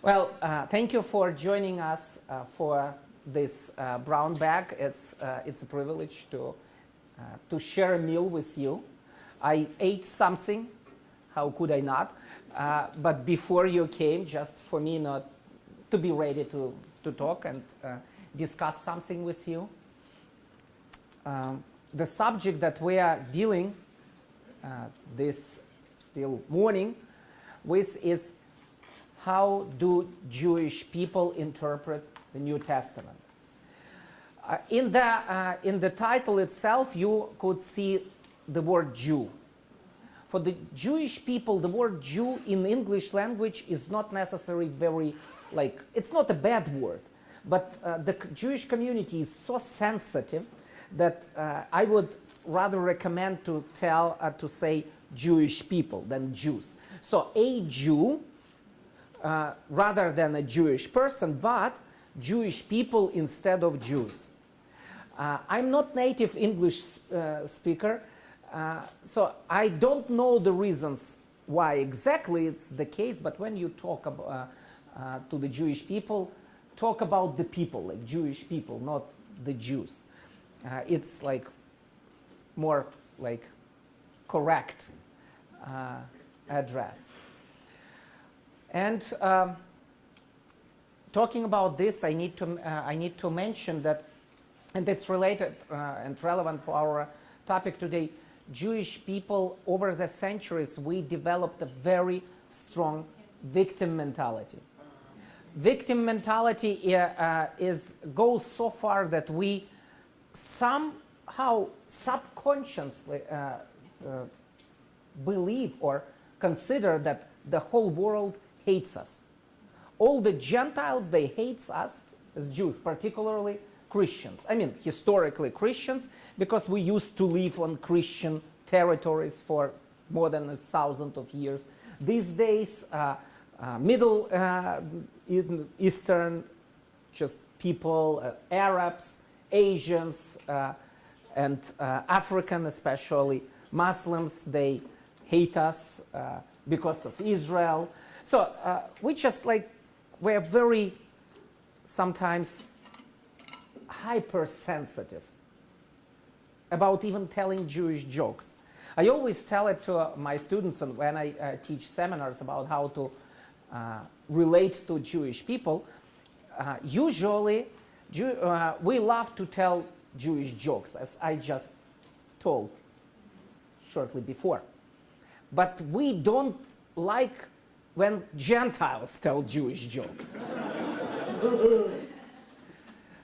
Well, thank you for joining us for this brown bag. It's a privilege to share a meal with you. I ate something. How could I not? But before you came, just for me not to be ready to talk and discuss something with you. The subject that we are dealing this still morning with is how do Jewish people interpret the New Testament? In the title itself, you could see the word Jew. For the Jewish people, the word Jew in the English language is not necessarily very, it's not a bad word. But the Jewish community is so sensitive that I would rather recommend to say Jewish people than Jews. So a Jew, rather than a Jewish person, but Jewish people instead of Jews. I'm not native English speaker, so I don't know the reasons why exactly it's the case, but when you talk to the Jewish people, talk about the people, like Jewish people, not the Jews. It's like more like correct address. And talking about this, I need to mention that, and it's related and relevant for our topic today. Jewish people over the centuries, we developed a very strong victim mentality. Victim mentality goes so far that we somehow subconsciously believe or consider that the whole world hates us. All the Gentiles, they hate us as Jews, particularly Christians. I mean, historically Christians, because we used to live on Christian territories for more than 1,000 of years. These days, Middle Eastern just people, Arabs, Asians, and African especially, Muslims, they hate us because of Israel. So we're very sometimes hypersensitive about even telling Jewish jokes. I always tell it to my students when I teach seminars about how to relate to Jewish people. Usually, we love to tell Jewish jokes, as I just told shortly before. But we don't like when Gentiles tell Jewish jokes.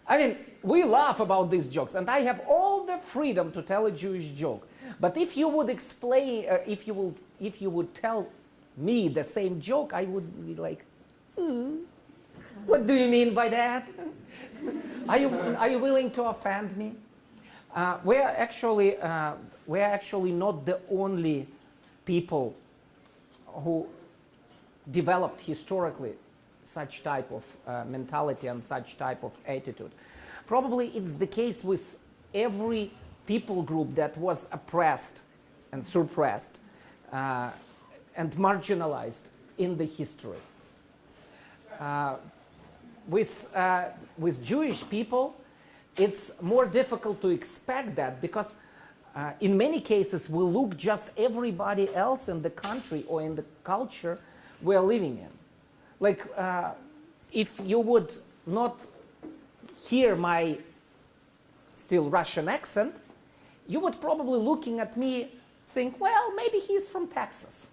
I mean, we laugh about these jokes, and I have all the freedom to tell a Jewish joke. But if you would explain, if you would tell me the same joke, I would be like, what do you mean by that? Are you willing to offend me? We're actually not the only people who developed historically such type of mentality and such type of attitude. Probably it's the case with every people group that was oppressed and suppressed and marginalized in the history. With Jewish people, it's more difficult to expect that because in many cases we look just everybody else in the country or in the culture we're living in. Like if you would not hear my still Russian accent, you would probably looking at me think, well, maybe he's from Texas.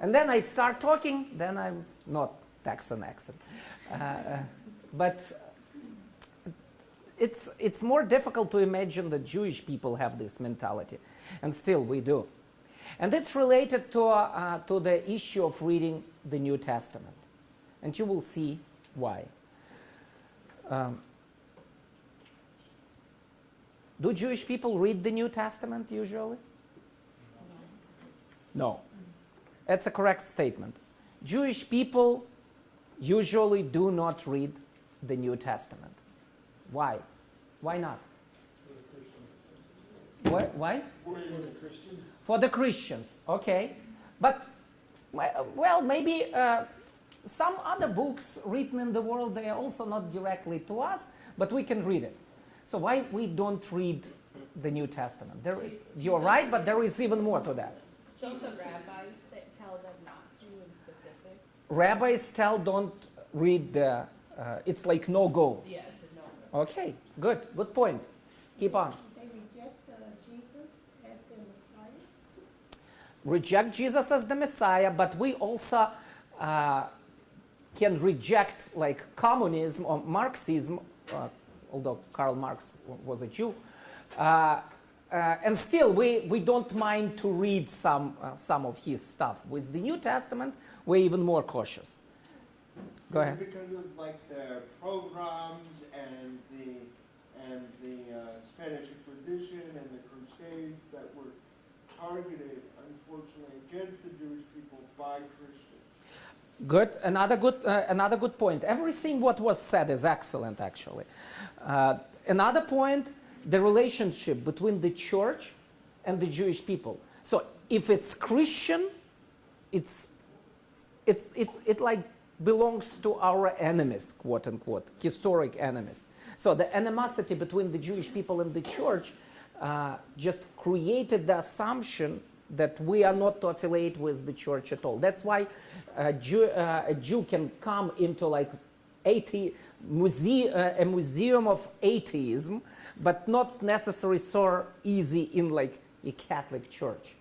And then I start talking, then I'm not Texan accent. But it's more difficult to imagine that Jewish people have this mentality, and still we do. And it's related to the issue of reading the New Testament. And you will see why. Do Jewish people read the New Testament usually? No. That's a correct statement. Jewish people usually do not read the New Testament. Why? Why not? Why? For the Christians. For the Christians, okay. But Well, maybe some other books written in the world, they are also not directly to us, but we can read it. So why we don't read the New Testament? You're right, but there is even more to that. Don't the rabbis tell them not to in specific? Rabbis don't read the, it's like no go. Yeah, it's a no. Okay, good point. Keep on. They reject Jesus as the Messiah? Reject Jesus as the Messiah, but we also can reject like communism or Marxism, although Karl Marx was a Jew, and still we don't mind to read some of his stuff. With the New Testament, we're even more cautious. Go ahead. Because of like the pogroms and the Spanish Inquisition and the Crusades that were targeted, unfortunately, against the Jewish people by Christians. Good. Another good point. Everything what was said is excellent, actually. Another point: the relationship between the church and the Jewish people. So, if it's Christian, it like belongs to our enemies, quote unquote, historic enemies. So the animosity between the Jewish people and the church just created the assumption that we are not to affiliate with the church at all. That's why a Jew can come into like a museum of atheism, but not necessarily so easy in like a Catholic church.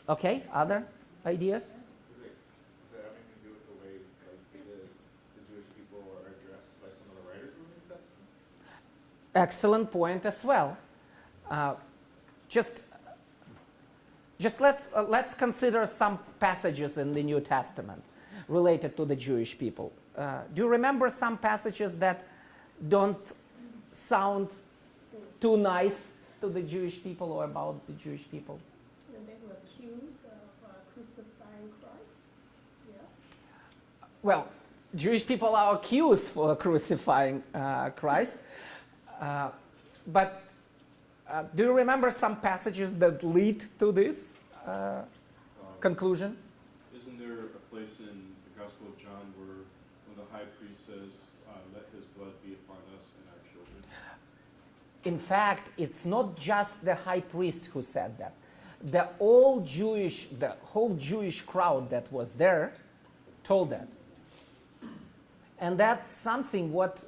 Okay, other ideas? Does it have anything to do with the way like, the Jewish people are addressed by some of the writers of the New Testament? Excellent point as well. Just let's consider some passages in the New Testament related to the Jewish people. Do you remember some passages that don't sound too nice to the Jewish people or about the Jewish people? When they were accused of crucifying Christ? Yeah. Well, Jewish people are accused for crucifying Christ, but do you remember some passages that lead to this conclusion? Isn't there a place in the Gospel of John where when the high priest says, let his blood be upon us and our children? In fact, it's not just the high priest who said that. The whole Jewish crowd that was there told that. And that's something what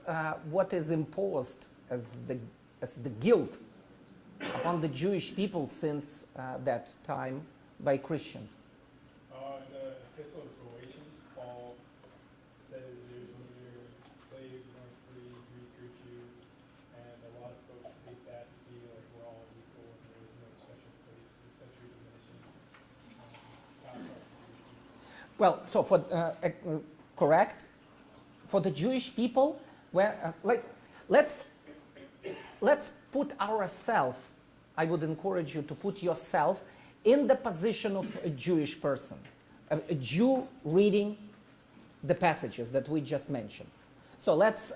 is imposed as the guilt upon the Jewish people since that time by Christians. The Epistle of Galatians, Paul says there's neither slave nor free, Greek or Jew, and a lot of folks take that to be like we're all equal and there is no special place, essentially diminishing God's heart for Jewish people. Well, so for correct, for the Jewish people, let's put ourselves. I would encourage you to put yourself in the position of a Jewish person, a Jew reading the passages that we just mentioned. So let's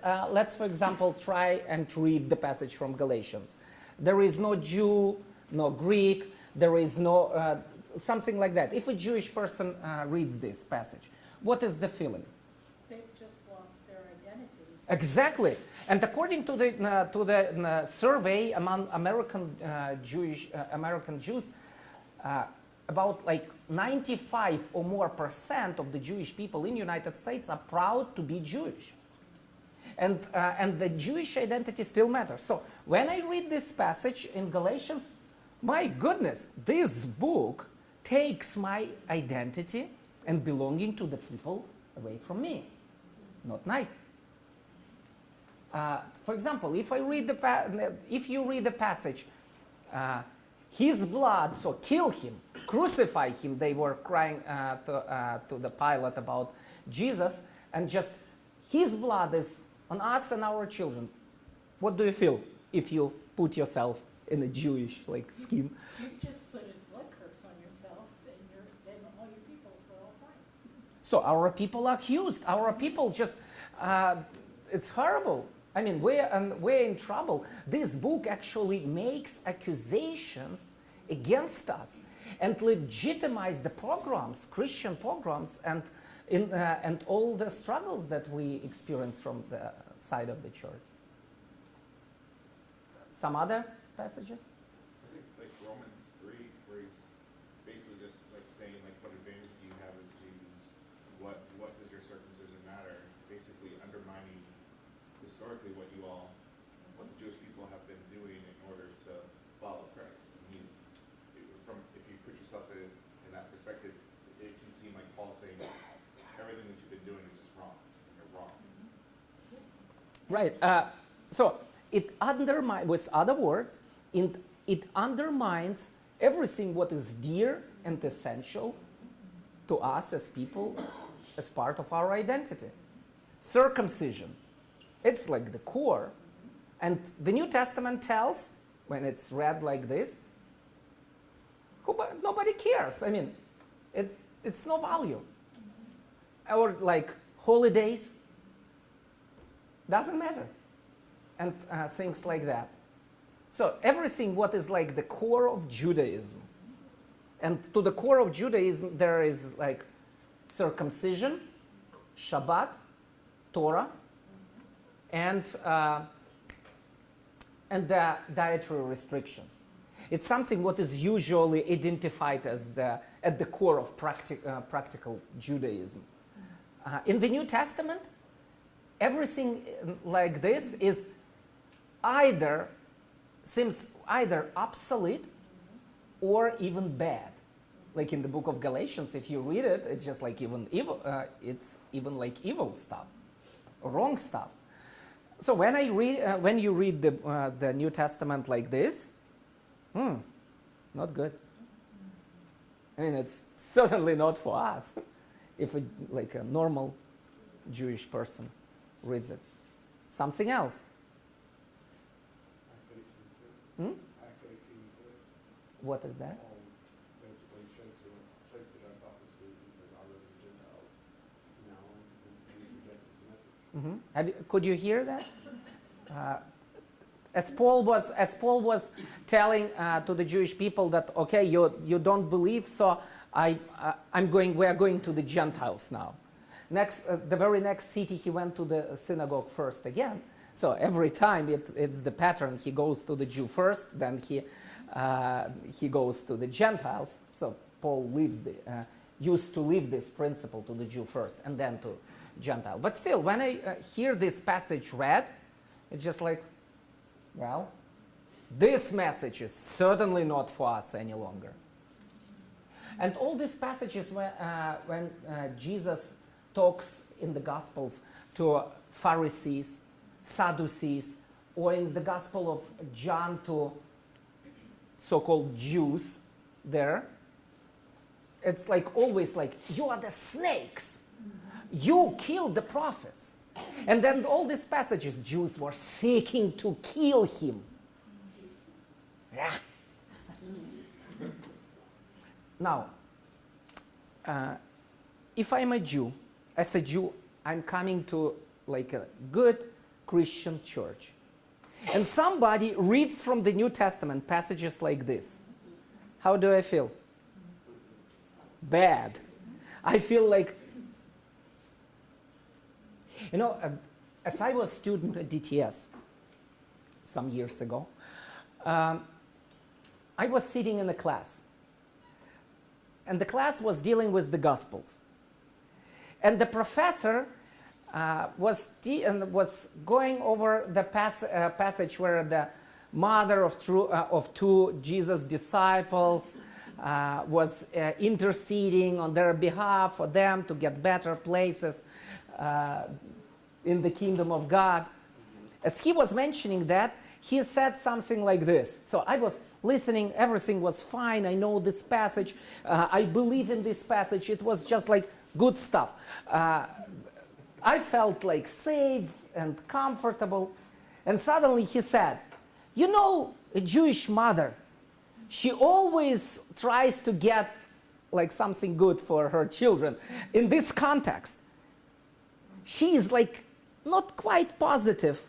for example, try and read the passage from Galatians. There is no Jew, no Greek, there is no, something like that. If a Jewish person reads this passage, what is the feeling? They've just lost their identity. Exactly. And according to the survey among American Jews, about like 95 or more % of the Jewish people in the United States are proud to be Jewish. And the Jewish identity still matters. So when I read this passage in Galatians, my goodness, this book takes my identity and belonging to the people away from me. Not nice. For example, if you read the passage, his blood, so kill him, crucify him, they were crying to the Pilate about Jesus, and just his blood is on us and our children. What do you feel if you put yourself in a Jewish skin? You just put a blood curse on yourself and all your people for all time. So our people are accused. Our people just, it's horrible. I mean, we're in trouble. This book actually makes accusations against us. and legitimize the pogroms, Christian pogroms, and all the struggles that we experience from the side of the church. Some other passages? I think like Romans 3, where he's basically just like saying like what advantage do you have as Jews? What does your circumcision matter? Basically undermining historically what the Jewish people have been doing in order to follow Christ. And if you put yourself in that perspective, it can seem like Paul saying everything that you've been doing is just wrong. You're wrong. Right. So it undermines, with other words, it undermines everything what is dear and essential to us as people, as part of our identity. Circumcision, it's like the core. And the New Testament tells, when it's read like this, nobody cares. I mean, it's no value. Or like holidays, doesn't matter. And things like that. So everything what is like the core of Judaism. And to the core of Judaism, there is like circumcision, Shabbat, Torah, and the dietary restrictions. It's something what is usually identified as at the core of practical Judaism. In the New Testament, everything like this seems either obsolete or even bad. Like in the book of Galatians, if you read it, it's just like even evil. It's even like evil stuff, wrong stuff. So when you read the New Testament like this, not good. I mean, it's certainly not for us. If like a normal Jewish person reads it, something else. Hmm? What is that? Could you hear that? As Paul was telling to the Jewish people that okay, you don't believe, so we are going to the Gentiles now. The very next city he went to the synagogue first again. So every time it's the pattern. He goes to the Jew first, then he goes to the Gentiles. So Paul used to leave this principle to the Jew first and then to Gentile. But still, when I hear this passage read, it's just like, well, this message is certainly not for us any longer. And all these passages when Jesus talks in the Gospels to Pharisees, Sadducees, or in the Gospel of John to so-called Jews there, it's like always like, you are the snakes. You killed the prophets. And then all these passages, Jews were seeking to kill him. Yeah. Now, if I'm a Jew, as a Jew, I'm coming to like a good Christian church. And somebody reads from the New Testament passages like this. How do I feel? Bad. I feel like, as I was a student at DTS some years ago, I was sitting in a class. And the class was dealing with the Gospels. And the professor was going over the passage where the mother of two Jesus disciples was interceding on their behalf for them to get better places in the kingdom of God. As he was mentioning that, he said something like this. So I was listening, everything was fine, I know this passage, I believe in this passage, it was just like good stuff. I felt like safe and comfortable, and suddenly he said, a Jewish mother, she always tries to get like something good for her children. In this context, she is like not quite positive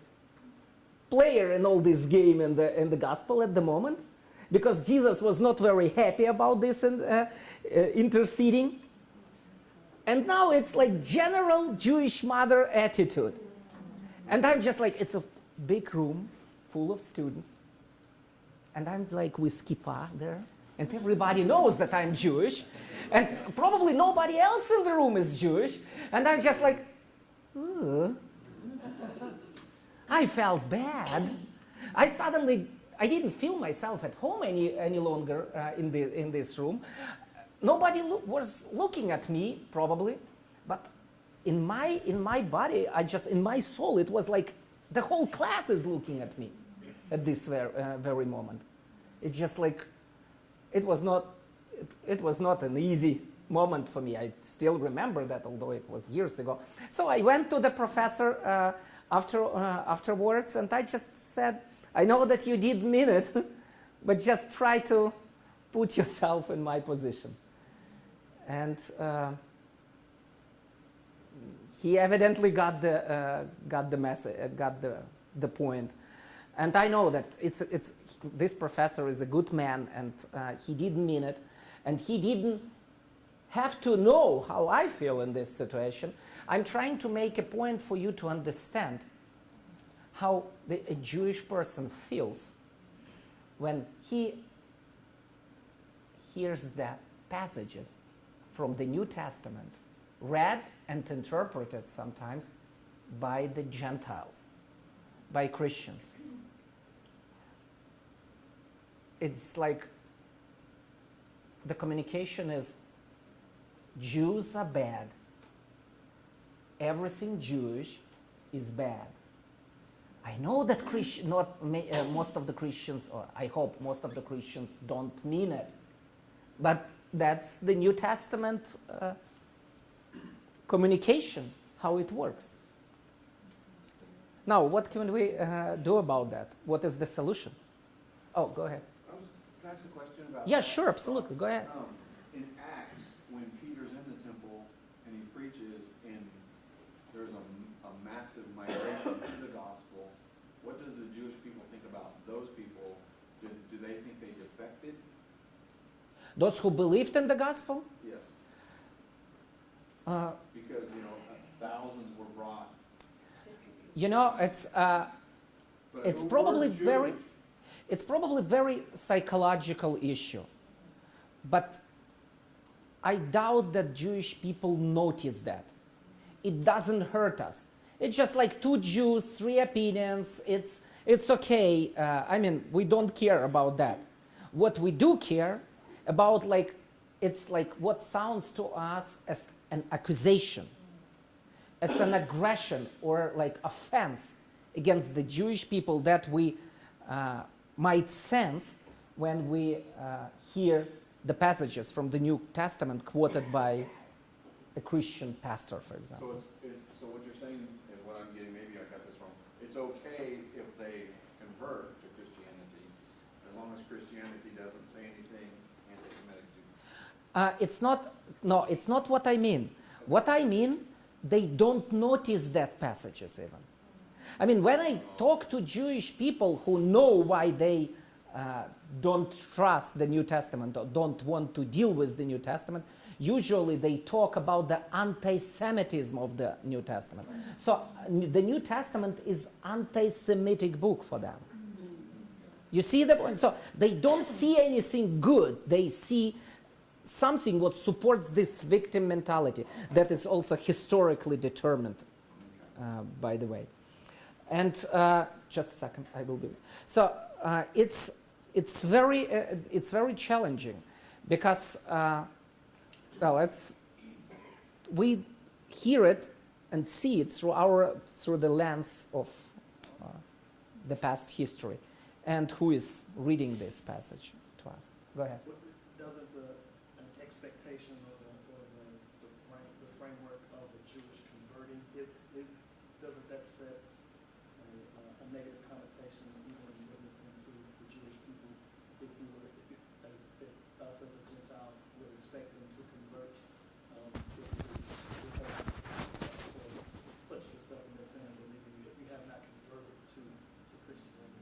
player in all this game in the gospel at the moment. because Jesus was not very happy about this interceding. And now it's like general Jewish mother attitude. And I'm just like, it's a big room full of students. And I'm like with kippah there. And everybody knows that I'm Jewish. And probably nobody else in the room is Jewish. And I'm just like, ugh. I felt bad. I didn't feel myself at home any longer in this room. Nobody was looking at me, probably. But in my body, in my soul, it was like the whole class is looking at me at this very moment. It's just like, it was not an easy moment for me. I still remember that, although it was years ago. So I went to the professor afterwards, and I just said, I know that you did mean it, but just try to put yourself in my position. And he evidently got the message, got the point. And I know that this professor is a good man, and he didn't mean it, and he didn't have to know how I feel in this situation. I'm trying to make a point for you to understand how a Jewish person feels when he hears the passages from the New Testament read and interpreted sometimes by the Gentiles, by Christians. It's like the communication is, Jews are bad. Everything Jewish is bad. I know that most of the Christians, or I hope most of the Christians don't mean it, but that's the New Testament communication, how it works. Now, what can we do about that? What is the solution? Oh, go ahead. Can I ask a question about Yeah, that? sure, absolutely. Go ahead. In Acts, when Peter's in the temple and he preaches, and there's a massive migration to the gospel, what does the Jewish people think about those people? Do they think they defected? Those who believed in the gospel? Yes. Because, thousands were brought. It's probably very psychological issue. But I doubt that Jewish people notice that. It doesn't hurt us. It's just like 2 Jews, 3 opinions. It's okay. We don't care about that. What we do care about, it's like what sounds to us as an accusation, as an aggression or like offense against the Jewish people that we might sense when we hear the passages from the New Testament quoted by a Christian pastor, for example. So what you're saying, and what I'm getting, maybe I got this wrong, it's okay if they convert to Christianity, as long as Christianity doesn't say anything anti-Semitic to you. It's not what I mean. What I mean, they don't notice that passages even. When I talk to Jewish people who know why they don't trust the New Testament or don't want to deal with the New Testament, usually they talk about the anti-Semitism of the New Testament. So the New Testament is anti-Semitic book for them. You see the point? So they don't see anything good. They see something what supports this victim mentality that is also historically determined, by the way. And just a second, I will do it. So it's very challenging because we hear it and see it through the lens of the past history, and who is reading this passage to us. Go ahead. Doesn't an expectation or the framework of the Jewish converting, doesn't that set a negative connotation even when you're listening to the Jewish people? If us as a Gentile would expect them to convert, such yourself in that saying, believing that we have not converted to Christianity.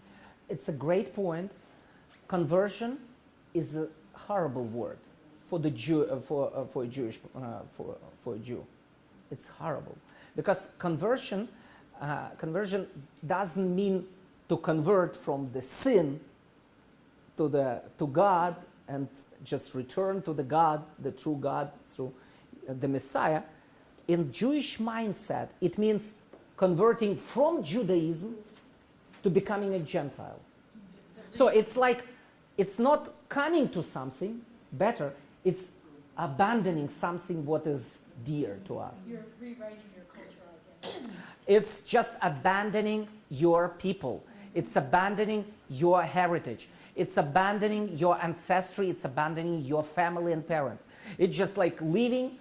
It's a great point, conversion is a horrible word for the Jew, for a Jewish, for a Jew. It's horrible because conversion doesn't mean to convert from the sin to God and just return to the true God through the Messiah. In Jewish mindset, it means converting from Judaism to becoming a Gentile. So it's like, it's not coming to something better, it's abandoning something what is dear to us. You're rewriting your cultural identity. It's just abandoning your people. It's abandoning your heritage. It's abandoning your ancestry. It's abandoning your family and parents. It's just like leaving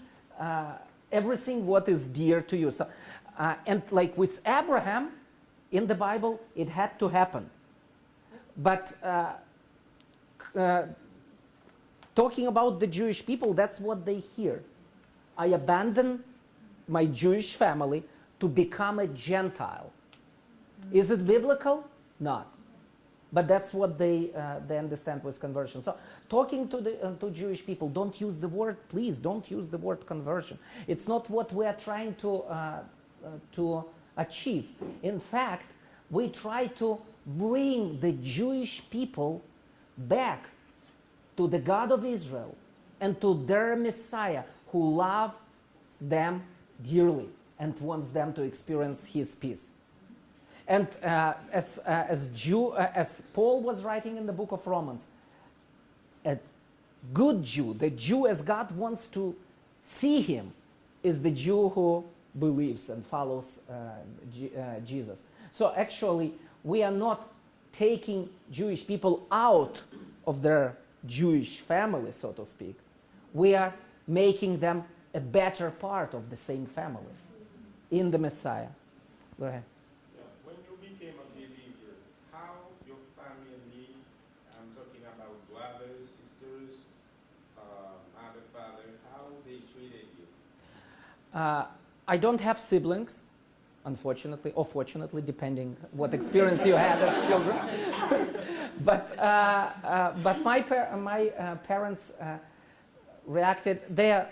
everything what is dear to you. So, and like with Abraham, in the Bible, it had to happen. But talking about the Jewish people, that's what they hear. I abandon my Jewish family to become a Gentile. Is it biblical? Not. But that's what they understand with conversion. So talking to Jewish people, don't use the word, please don't use the word conversion. It's not what we are trying to achieve. In fact, we try to bring the Jewish people back to the God of Israel and to their Messiah who loves them dearly and wants them to experience his peace. And as Paul was writing in the book of Romans, a good Jew, the Jew as God wants to see him, is the Jew who believes and follows Jesus. So actually, we are not taking Jewish people out of their Jewish family, so to speak. We are making them a better part of the same family in the Messiah. Go ahead. When you became a believer, how your family and me, I'm talking about brothers, sisters, mother, father, how they treated you? I don't have siblings, unfortunately, or fortunately, depending what experience you had as children. But my parents reacted. They're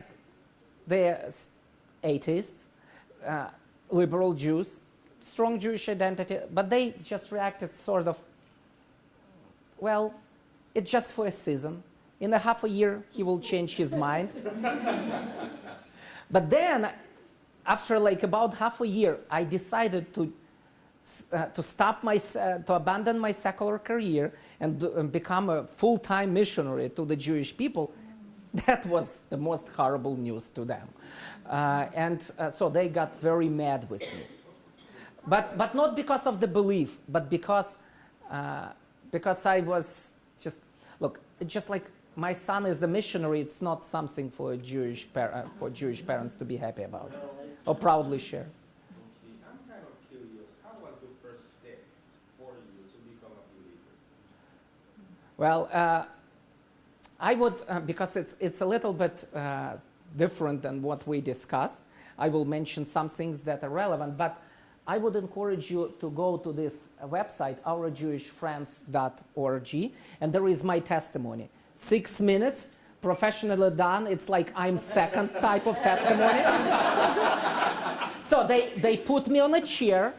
atheists, liberal Jews, strong Jewish identity, but they just reacted sort of, well, it's just for a season. In a half a year, he will change his mind. But then, after like about half a year, I decided to abandon my secular career and become a full-time missionary to the Jewish people. That was the most horrible news to them. So they got very mad with me. But not because of the belief, but because I was just, look, it's just like my son is a missionary, it's not something for Jewish parents to be happy about or proudly share. I'm kind of curious, how was the first step for you to become a believer? Well, I would, because it's a little bit different than what we discussed, I will mention some things that are relevant, but I would encourage you to go to this website, ourjewishfriends.org, and there is my testimony. 6 minutes, professionally done. It's like I'm second type of testimony. So they put me on a chair,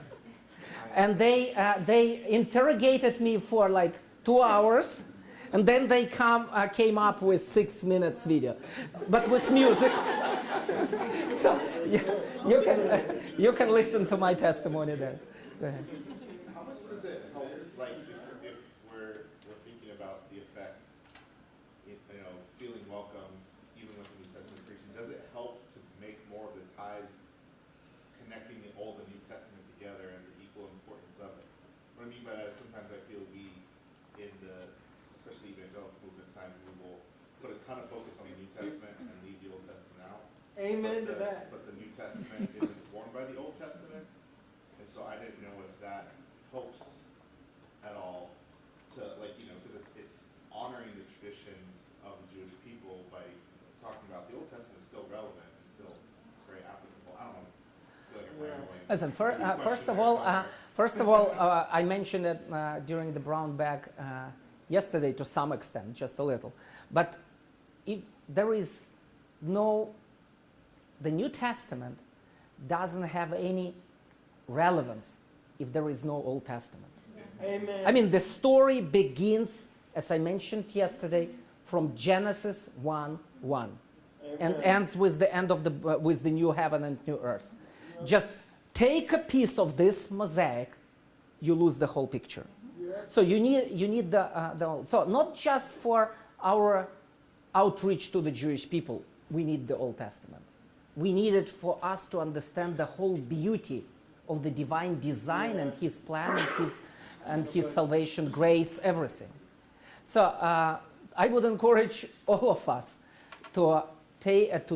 and they interrogated me for like 2 hours, and then they came up with 6 minutes video, but with music. So you can listen to my testimony there. Go ahead. How much does it help, like, if we're thinking about the effect, feeling welcome, even with the New Testament preaching, does it help to make more of the ties connecting the Old and New Testament together and the equal importance of it? What I mean by that is sometimes I feel we, in the, especially evangelical movement times, we will put a ton of focus on the New Testament and leave the Old Testament out. Amen to that. But the New Testament is informed by the Old Testament, and so I didn't know if that helps at all to, like, because it's honoring the traditions of the Jewish people by talking about the Old Testament is still relevant and still very applicable. I don't know. I feel like I'm rambling. Listen, first of all, I mentioned it during the brown bag yesterday to some extent, just a little. But if there is no, the New Testament doesn't have any relevance if there is no Old Testament. Amen. I mean, the story begins, as I mentioned yesterday, from Genesis 1:1, and ends with the end of with the new heaven and new earth. Just take a piece of this mosaic, you lose the whole picture. So you need the so not just for our outreach to the Jewish people, we need the Old Testament. We need it for us to understand the whole beauty of the divine design and His plan and His salvation, grace, everything. So I would encourage all of us to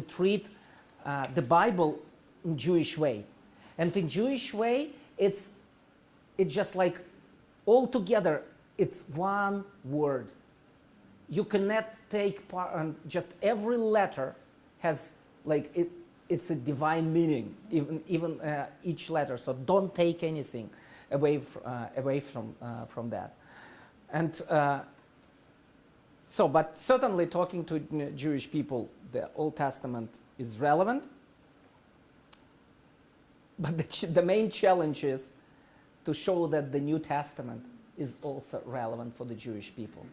treat the Bible in Jewish way, and in Jewish way, it's just like all together, it's one word. You cannot take part, and just every letter has like it's a divine meaning, even each letter. So don't take anything away from that. And but certainly talking to Jewish people, the Old Testament is relevant. But the main challenge is to show that the New Testament is also relevant for the Jewish people.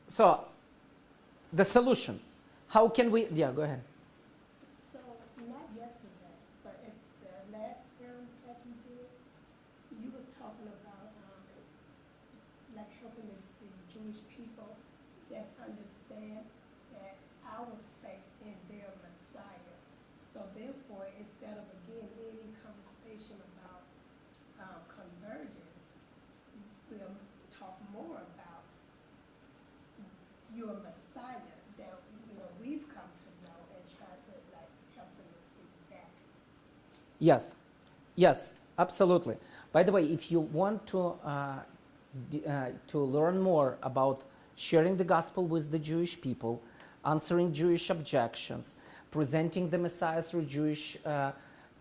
So the solution, how can we, yeah, go ahead. So, not yesterday, but at the last hearing that you did, you was talking about, like helping the Jewish people just understand that our faith in their Messiah. So therefore, instead of again any conversation about conversion, we'll talk more about your Messiah that we've come to know and try to like help them to see that. Yes, absolutely. By the way, if you want to learn more about sharing the gospel with the Jewish people, answering Jewish objections, presenting the Messiah through Jewish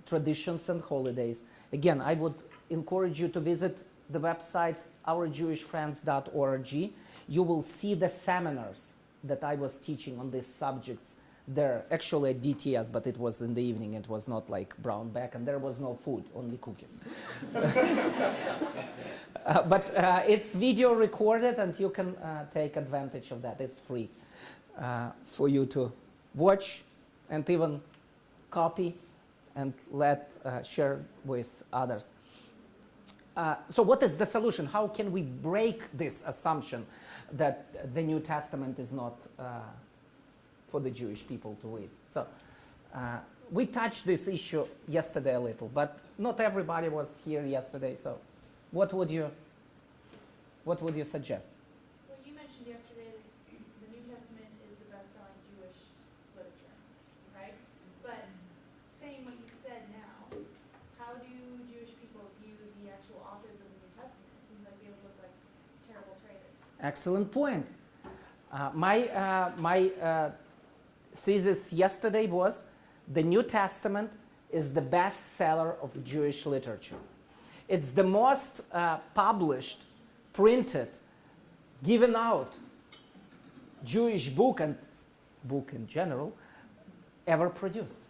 traditions and holidays, again, I would encourage you to visit the website ourjewishfriends.org. You will see the seminars that I was teaching on these subjects there, actually at DTS, but it was in the evening. It was not like brown bag, and there was no food, only cookies. But it's video recorded, and you can take advantage of that. It's free for you to watch and even copy and share with others. So what is the solution? How can we break this assumption that the New Testament is not for the Jewish people to read? So we touched this issue yesterday a little, but not everybody was here yesterday. So what would you suggest? Well, you mentioned yesterday that the New Testament is the best-selling Jewish literature, right? But saying what you said now, how do Jewish people view the actual authors of the New Testament? It seems like they would look like terrible traitors. Excellent point. My thesis yesterday was the New Testament is the bestseller of Jewish literature. It's the most published, printed, given out Jewish book and book in general ever produced.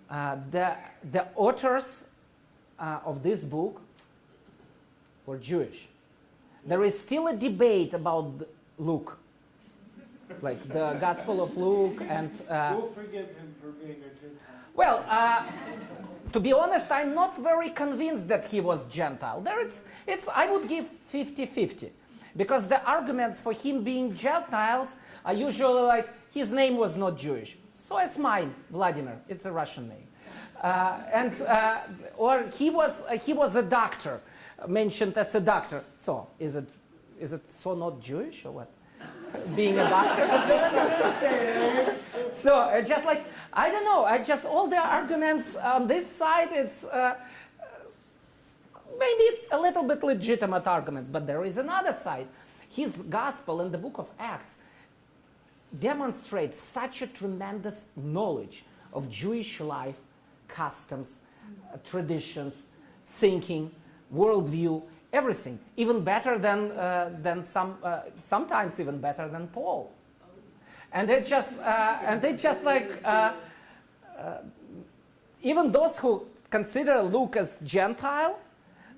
The authors of this book were Jewish. There is still a debate about Luke, like the Gospel of Luke, and We'll forgive him for being a Gentile. well, to be honest, I'm not very convinced that he was Gentile. I would give 50-50, because the arguments for him being Gentiles are usually like his name was not Jewish. So is mine, Vladimir. It's a Russian name, or he was a doctor, mentioned as a doctor. So is it so not Jewish or what? Being a doctor. So just like, I don't know. All the arguments on this side, it's maybe a little bit legitimate arguments, but there is another side. His gospel in the book of Acts demonstrates such a tremendous knowledge of Jewish life, customs, traditions, thinking, worldview, everything, even better than sometimes even better than Paul. And it's just like even those who consider Luke as Gentile,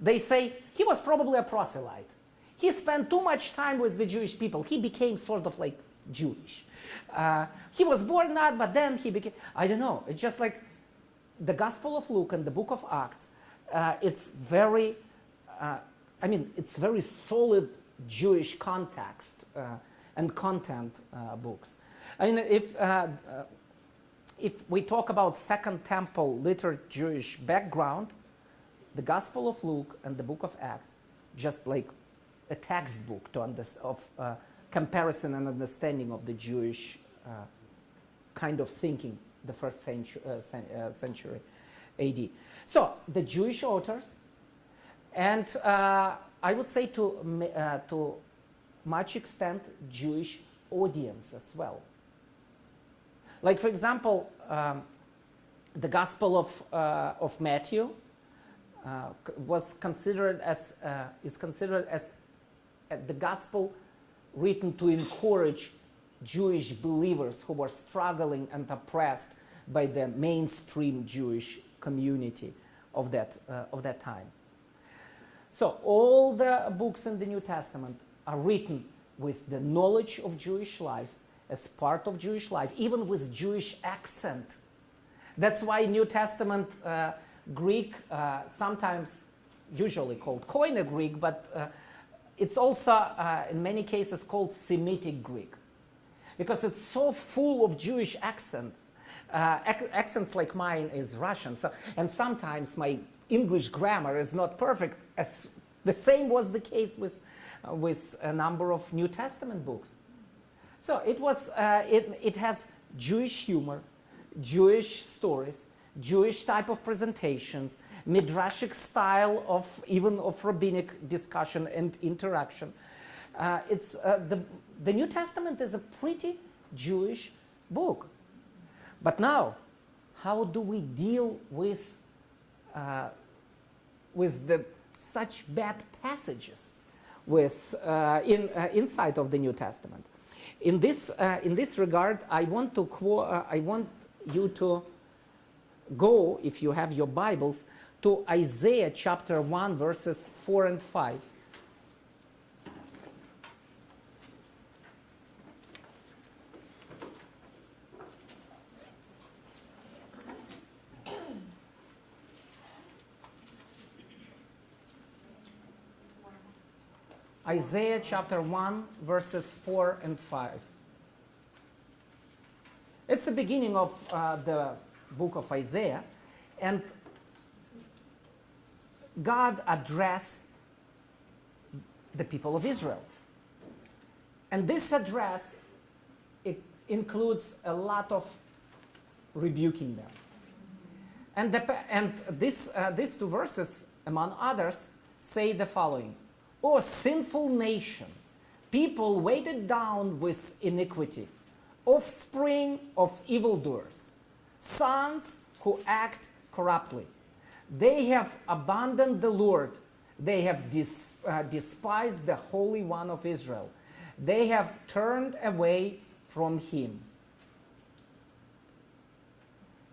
they say he was probably a proselyte. He spent too much time with the Jewish people. He became sort of like Jewish. He was born not, but then he became, I don't know. It's just like the Gospel of Luke and the book of Acts. It's very, it's very solid Jewish context and content books. I mean, if we talk about Second Temple literate Jewish background, the Gospel of Luke and the book of Acts, just like a textbook of comparison and understanding of the Jewish kind of thinking, the first century AD. So the Jewish authors, and I would say to much extent Jewish audience as well. Like, for example, the Gospel of Matthew is considered as the gospel written to encourage Jewish believers who were struggling and oppressed by the mainstream Jewish community of that time. So all the books in the New Testament are written with the knowledge of Jewish life, as part of Jewish life, even with Jewish accent. That's why New Testament Greek, sometimes usually called Koine Greek, but it's also in many cases called Semitic Greek, because it's so full of Jewish accents. Accents like mine is Russian, and sometimes my English grammar is not perfect, as the same was the case with a number of New Testament books. So it has Jewish humor, Jewish stories, Jewish type of presentations, midrashic style of rabbinic discussion and interaction. The New Testament is a pretty Jewish book. But now, how do we deal with such bad passages inside of the New Testament? In this regard, I want you to go, if you have your Bibles, to Isaiah chapter 1, verses 4 and 5. Isaiah chapter 1, verses 4 and 5. It's the beginning of the book of Isaiah, and God addressed the people of Israel. And this address, it includes a lot of rebuking them. And these two verses, among others, say the following: "O sinful nation, people weighted down with iniquity, offspring of evildoers, sons who act corruptly. They have abandoned the Lord. They have despised the Holy One of Israel. They have turned away from him.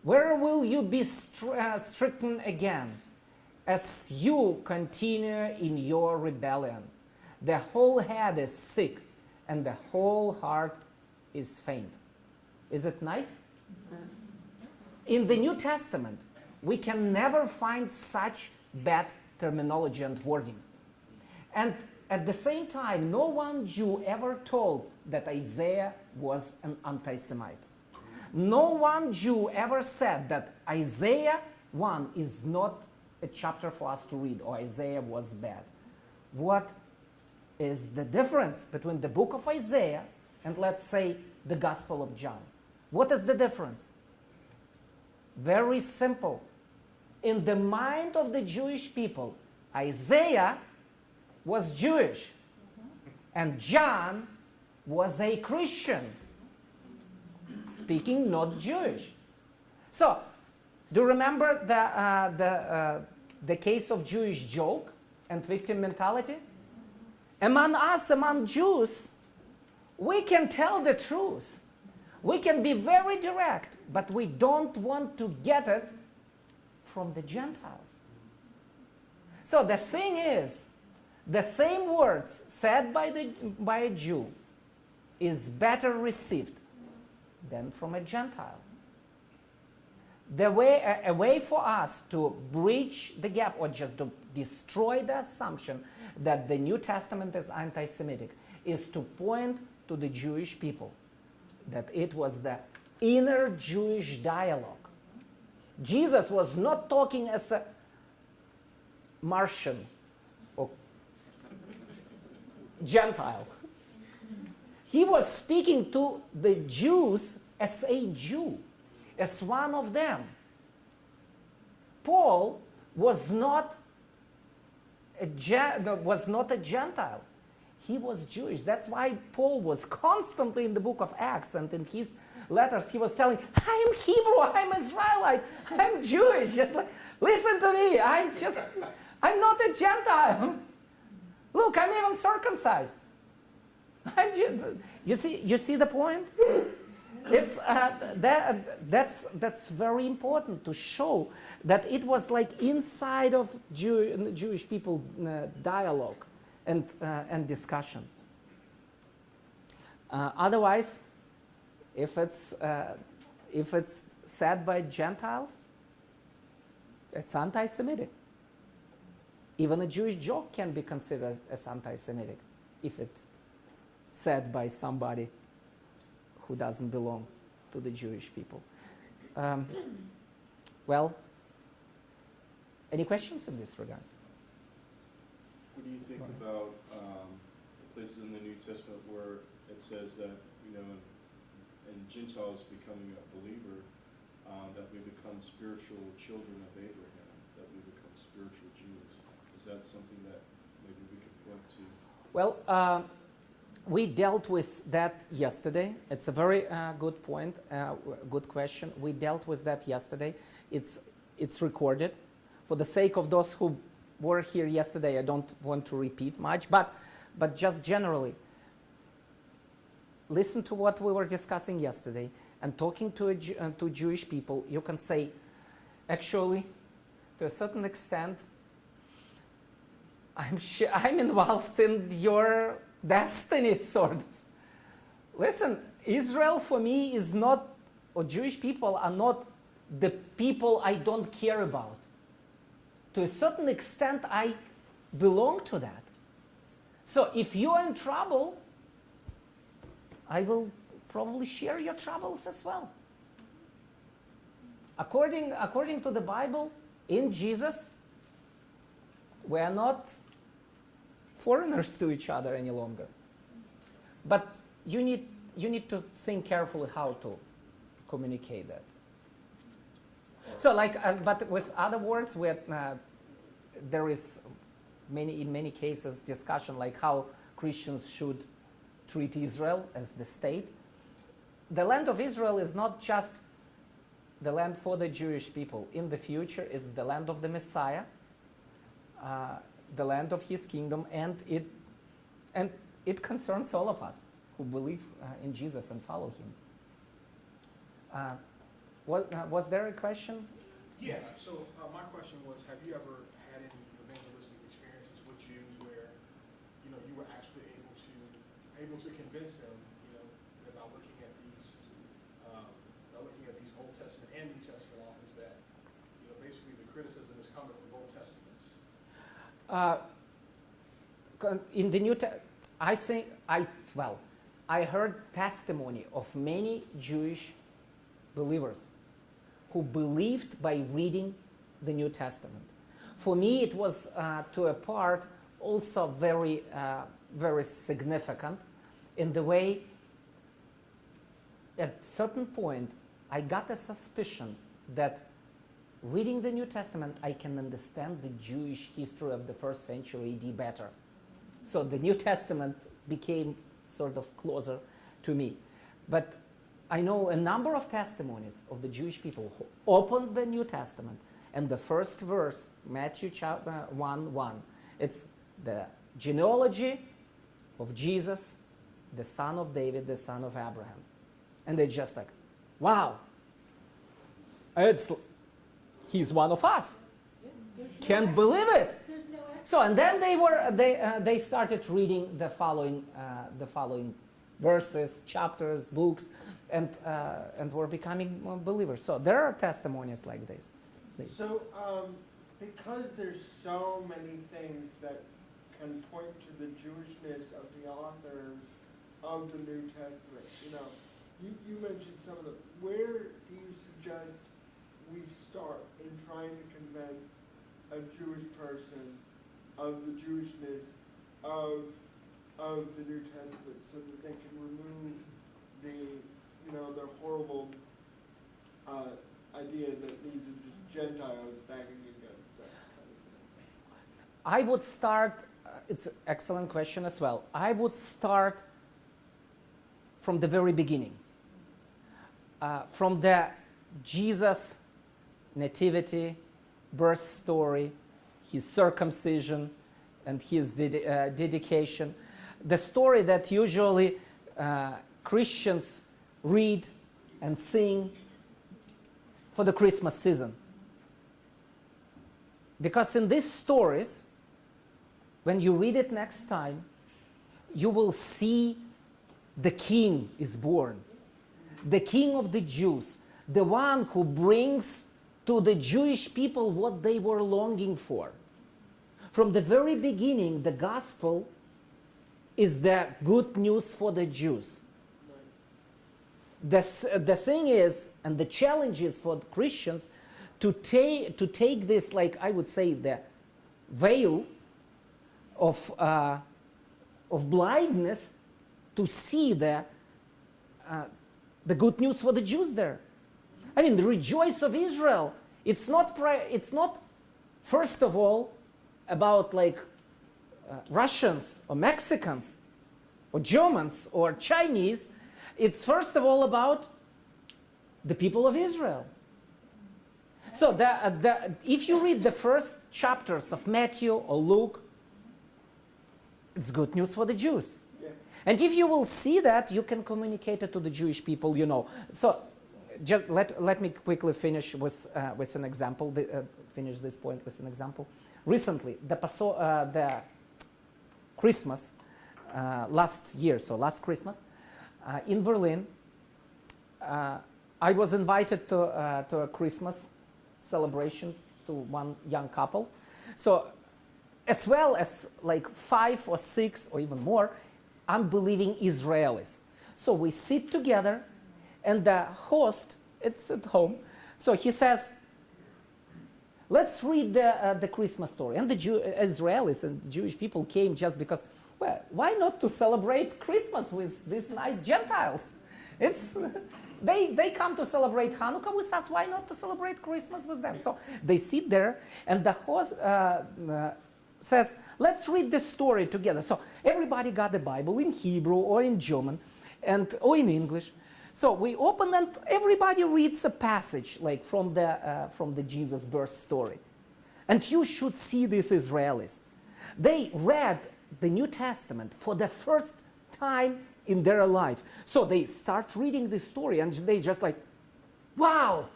Where will you be stricken again, as you continue in your rebellion? The whole head is sick, and the whole heart is faint." Is it nice? In the New Testament, we can never find such bad terminology and wording. And at the same time, no one Jew ever told that Isaiah was an anti-Semite. No one Jew ever said that Isaiah 1 is not a chapter for us to read, or Isaiah was bad. What is the difference between the book of Isaiah and, let's say, the Gospel of John? What is the difference? Very simple. In the mind of the Jewish people, Isaiah was Jewish, and John was a Christian, speaking not Jewish. So, do you remember the case of Jewish joke? and victim mentality? Among us, among Jews, we can tell the truth. We can be very direct, but we don't want to get it from the Gentiles. So the thing is, the same words said by a Jew is better received than from a Gentile. A way for us to bridge the gap or just to destroy the assumption that the New Testament is anti-Semitic is to point to the Jewish people that it was the inner Jewish dialogue. Jesus was not talking as a Martian or Gentile. He was speaking to the Jews as a Jew, as one of them. Paul was not a Gentile. He was Jewish. That's why Paul was constantly in the book of Acts and in his letters, he was telling, I'm Hebrew, I'm Israelite, I'm Jewish. Just like, listen to me, I'm not a Gentile. Look, I'm even circumcised. You see the point? It's that's very important to show that it was like inside of Jewish people dialogue and discussion. Otherwise, if it's said by Gentiles, it's anti-Semitic. Even a Jewish joke can be considered as anti-Semitic if it's said by somebody who doesn't belong to the Jewish people. Well, any questions in this regard? What do you think about places in the New Testament where it says that, and Gentiles becoming a believer, that we become spiritual children of Abraham, that we become spiritual Jews? Is that something that maybe we could point to? Well, we dealt with that yesterday. It's a very good point, good question. We dealt with that yesterday. It's recorded. For the sake of those who were here yesterday, I don't want to repeat much, but just generally, listen to what we were discussing yesterday and talking to Jewish people. You can say, actually, to a certain extent, I'm involved in your destiny, sort of. Listen, Israel for me is not, or Jewish people are not the people I don't care about. To a certain extent, I belong to that. So if you are in trouble, I will probably share your troubles as well. According to the Bible, in Jesus, we are not foreigners to each other any longer. But you need to think carefully how to communicate that. So, but with other words, there is in many cases discussion like how Christians should treat Israel as the state. The land of Israel is not just the land for the Jewish people. In the future, it's the land of the Messiah, the land of His kingdom, and it concerns all of us who believe in Jesus and follow Him. Was there a question? Yeah. So my question was: have you ever had any evangelistic experiences with Jews where you were actually able to convince them, by looking at these Old Testament and New Testament authors that basically the criticism is coming from both testaments? In the I heard testimony of many Jewish believers who believed by reading the New Testament. For me, it was to a part also very, very significant in the way at a certain point I got a suspicion that reading the New Testament, I can understand the Jewish history of the 1st century AD better. So the New Testament became sort of closer to me. But I know a number of testimonies of the Jewish people who opened the New Testament and the first verse, Matthew 1:1, It's the genealogy of Jesus, the son of David, the son of Abraham. And they're just like, wow, he's one of us. Can't believe it. So, and then they started reading the following verses, chapters, books, and were becoming believers. So there are testimonies like this. Please. So, because there's so many things that can point to the Jewishness of the authors of the New Testament, you mentioned some of them. Where do you suggest we start in trying to convince a Jewish person of the Jewishness of the New Testament, so that they can remove the horrible idea that these are just Gentiles banging against that kind of thing? I would start, it's an excellent question as well. I would start from the very beginning, from the Jesus nativity, birth story, his circumcision, and his dedication. The story that usually Christians read and sing for the Christmas season. Because in these stories, when you read it next time, you will see the king is born. The king of the Jews, the one who brings to the Jewish people what they were longing for. From the very beginning, the gospel is the good news for the Jews. The thing is, and the challenge is for Christians to take this, like I would say, the veil of blindness to see the good news for the Jews there. I mean, the rejoice of Israel. It's not first of all about like Russians or Mexicans or Germans or Chinese. It's first of all about the people of Israel. So if you read the first chapters of Matthew or Luke, it's good news for the Jews. Yeah. And if you will see that, you can communicate it to the Jewish people, So just let me quickly finish with an example, finish this point with an example. Recently, the Christmas, last Christmas, in Berlin, I was invited to a Christmas celebration to one young couple. So, as well as like 5 or 6 or even more unbelieving Israelis. So we sit together, and the host, it's at home, so he says, let's read the Christmas story. And the Israelis and Jewish people came just because, well, why not to celebrate Christmas with these nice Gentiles? They come to celebrate Hanukkah with us, why not to celebrate Christmas with them? So they sit there, and the host says, let's read the story together. So everybody got the Bible in Hebrew or in German or in English. So we open and everybody reads a passage like from the Jesus birth story. And you should see these Israelis. They read the New Testament for the first time in their life. So they start reading the story and they just like, wow!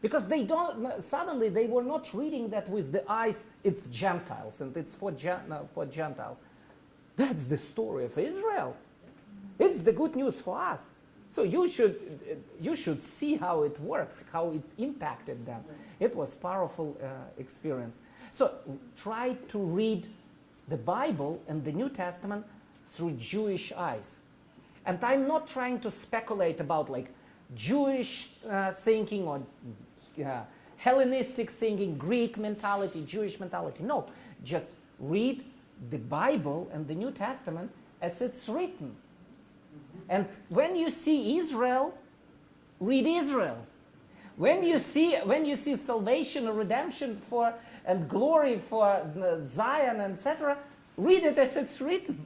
Because suddenly they were not reading that with the eyes, it's Gentiles and it's for Gentiles. That's the story of Israel. It's the good news for us. So you should see how it worked, how it impacted them. It was a powerful experience. So try to read the Bible and the New Testament through Jewish eyes. And I'm not trying to speculate about like Jewish thinking or Hellenistic thinking, Greek mentality, Jewish mentality. No, just read the Bible and the New Testament as it's written. And when you see Israel, read Israel. When you see salvation or redemption and glory for Zion, etc., read it as it's written.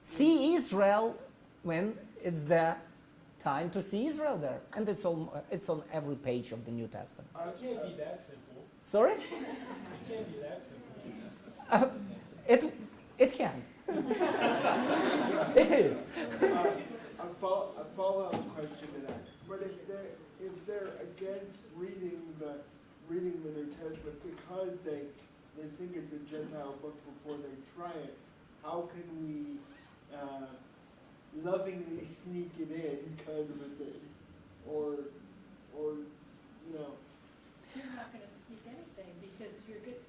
See Israel when it's the time to see Israel there, and it's on every page of the New Testament. It can't be that simple. Sorry? Can't be that simple. It can. It is. A follow-up question to that. But if they're against reading the New Testament because they think it's a Gentile book before they try it, how can we lovingly sneak it in, kind of a thing, or you know? You're not going to speak anything because you're good.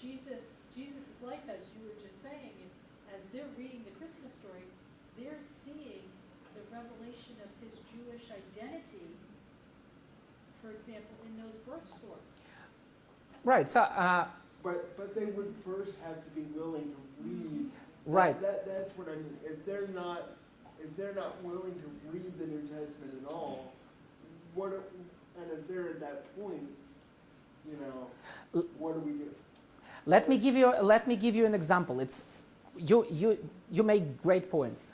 Jesus' life, as you were just saying, as they're reading the Christmas story, they're seeing the revelation of his Jewish identity, for example, in those birth stories. Right. So. But they would first have to be willing to read. Right. That's what I mean. If they're not willing to read the New Testament at all, and if they're at that point, you know, what do we do? Let me give you an example. It's you make great points.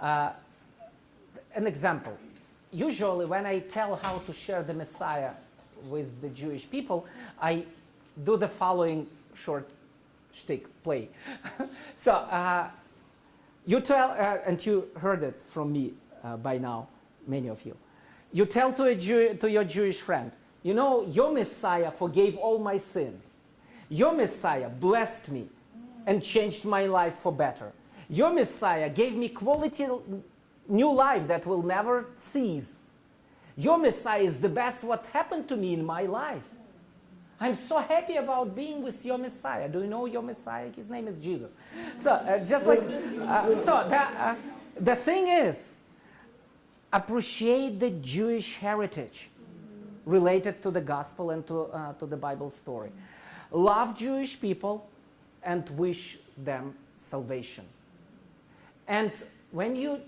An example. Usually, when I tell how to share the Messiah with the Jewish people, I do the following short shtick play. So you tell, and you heard it from me by now, many of you. You tell to your Jewish friend, you know, your Messiah forgave all my sins. Your Messiah blessed me and changed my life for better. Your Messiah gave me quality new life that will never cease. Your Messiah is the best what happened to me in my life. I'm so happy about being with your Messiah. Do you know your Messiah? His name is Jesus. So just like, the thing is, appreciate the Jewish heritage related to the gospel and to the Bible story. Love Jewish people and wish them salvation. And when you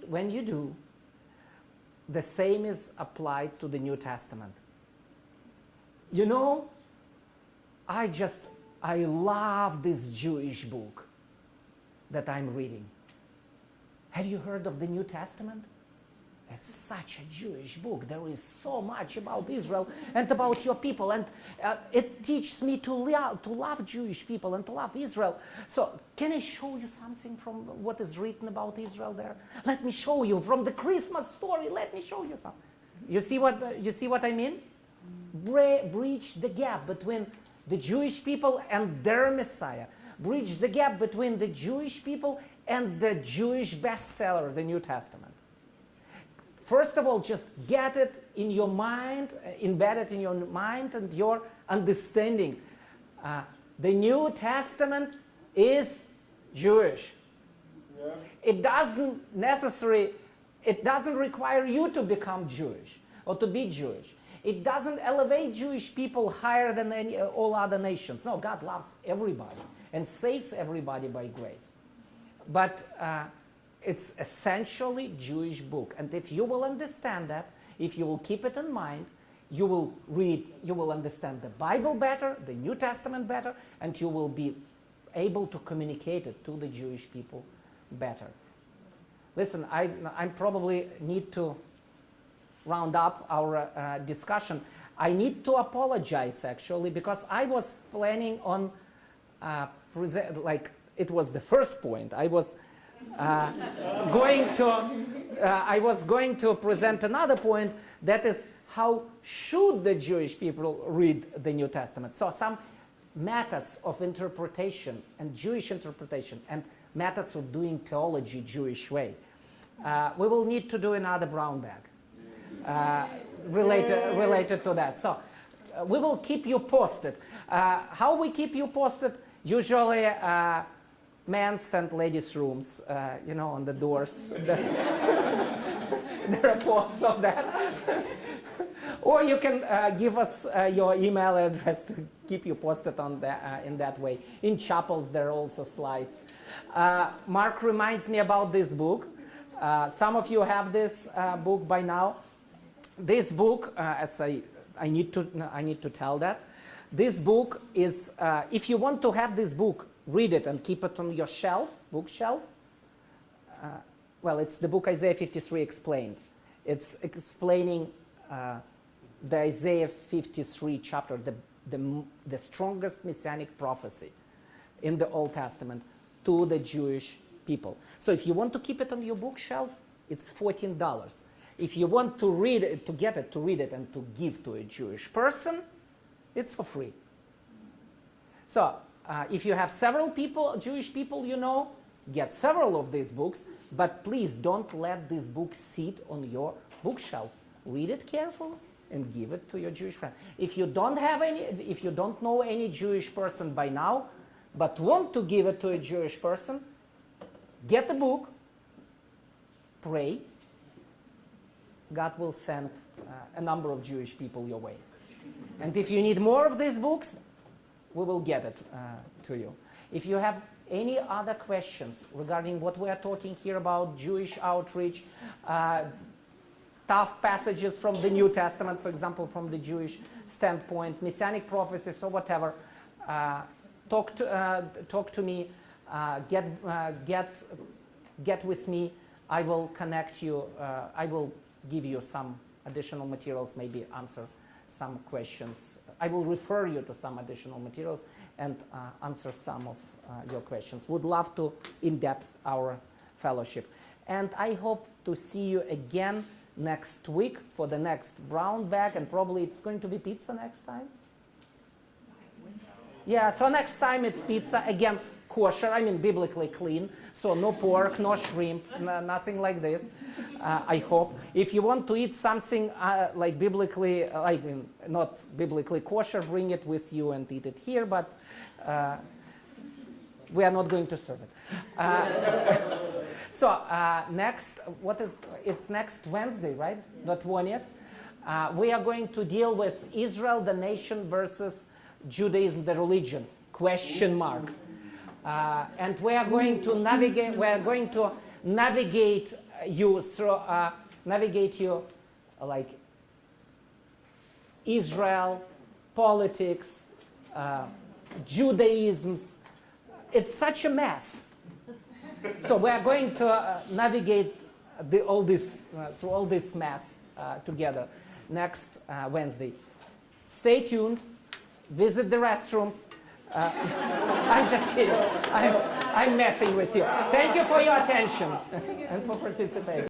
do, the same is applied to the New Testament. You know, I love this Jewish book that I'm reading. Have you heard of the New Testament? It's such a Jewish book. There is so much about Israel and about your people, and it teaches me to love Jewish people and to love Israel. So can I show you something from what is written about Israel there? Let me show you from the Christmas story. Let me show you something. You see what I mean? Bridge the gap between the Jewish people and their Messiah. Bridge the gap between the Jewish people and the Jewish bestseller, the New Testament. First of all, just get it in your mind, embed it in your mind and your understanding. The New Testament is Jewish. Yeah. It doesn't require you to become Jewish or to be Jewish. It doesn't elevate Jewish people higher than all other nations. No, God loves everybody and saves everybody by grace. But it's essentially Jewish book. And if you will understand that, if you will keep it in mind, you will understand the Bible better, the New Testament better, and you will be able to communicate it to the Jewish people better. Listen, I probably need to round up our discussion. I need to apologize, actually, because I was planning on it was the first point. I was going to present another point, that is, how should the Jewish people read the New Testament? So some methods of interpretation and Jewish interpretation and methods of doing theology Jewish way. We will need to do another brown bag related to that. So we will keep you posted. How we keep you posted? Usually men's and ladies' rooms, on the doors. There are posts of that. Or you can give us your email address to keep you posted on in that way. In chapels, there are also slides. Mark reminds me about this book. Some of you have this book by now. This book, as I need to tell that, this book is, if you want to have this book, read it and keep it on your bookshelf. Well, it's the book Isaiah 53 explained. It's explaining the Isaiah 53 chapter, the the strongest messianic prophecy in the Old Testament to the Jewish people. So if you want to keep it on your bookshelf, it's $14. If you want to read it, to get it, to read it, and to give to a Jewish person, it's for free. So if you have several people, Jewish people you know, get several of these books, but please don't let this book sit on your bookshelf. Read it carefully and give it to your Jewish friend. If you don't know any Jewish person by now, but want to give it to a Jewish person, get the book, pray. God will send a number of Jewish people your way. And if you need more of these books, we will get it to you. If you have any other questions regarding what we are talking here about, Jewish outreach, tough passages from the New Testament, for example, from the Jewish standpoint, messianic prophecies or whatever, talk to me, get with me. I will connect you. I will give you some additional materials, maybe answer some questions. I will refer you to some additional materials and answer some of your questions. Would love to in-depth our fellowship. And I hope to see you again next week for the next brown bag, and probably it's going to be pizza next time. Yeah, so next time it's pizza, again, kosher, I mean biblically clean, so no pork, no shrimp, nothing like this, I hope. If you want to eat something like biblically, not biblically kosher, bring it with you and eat it here, but we are not going to serve it. So it's next Wednesday, right? The 20th. We are going to deal with Israel, the nation, versus Judaism, the religion, question mark. And we are going to navigate you through, like Israel, politics, Judaisms. It's such a mess. So we are going to navigate through all this mess together next Wednesday. Stay tuned. Visit the restrooms. I'm just kidding. I'm messing with you. Thank you for your attention and for participating.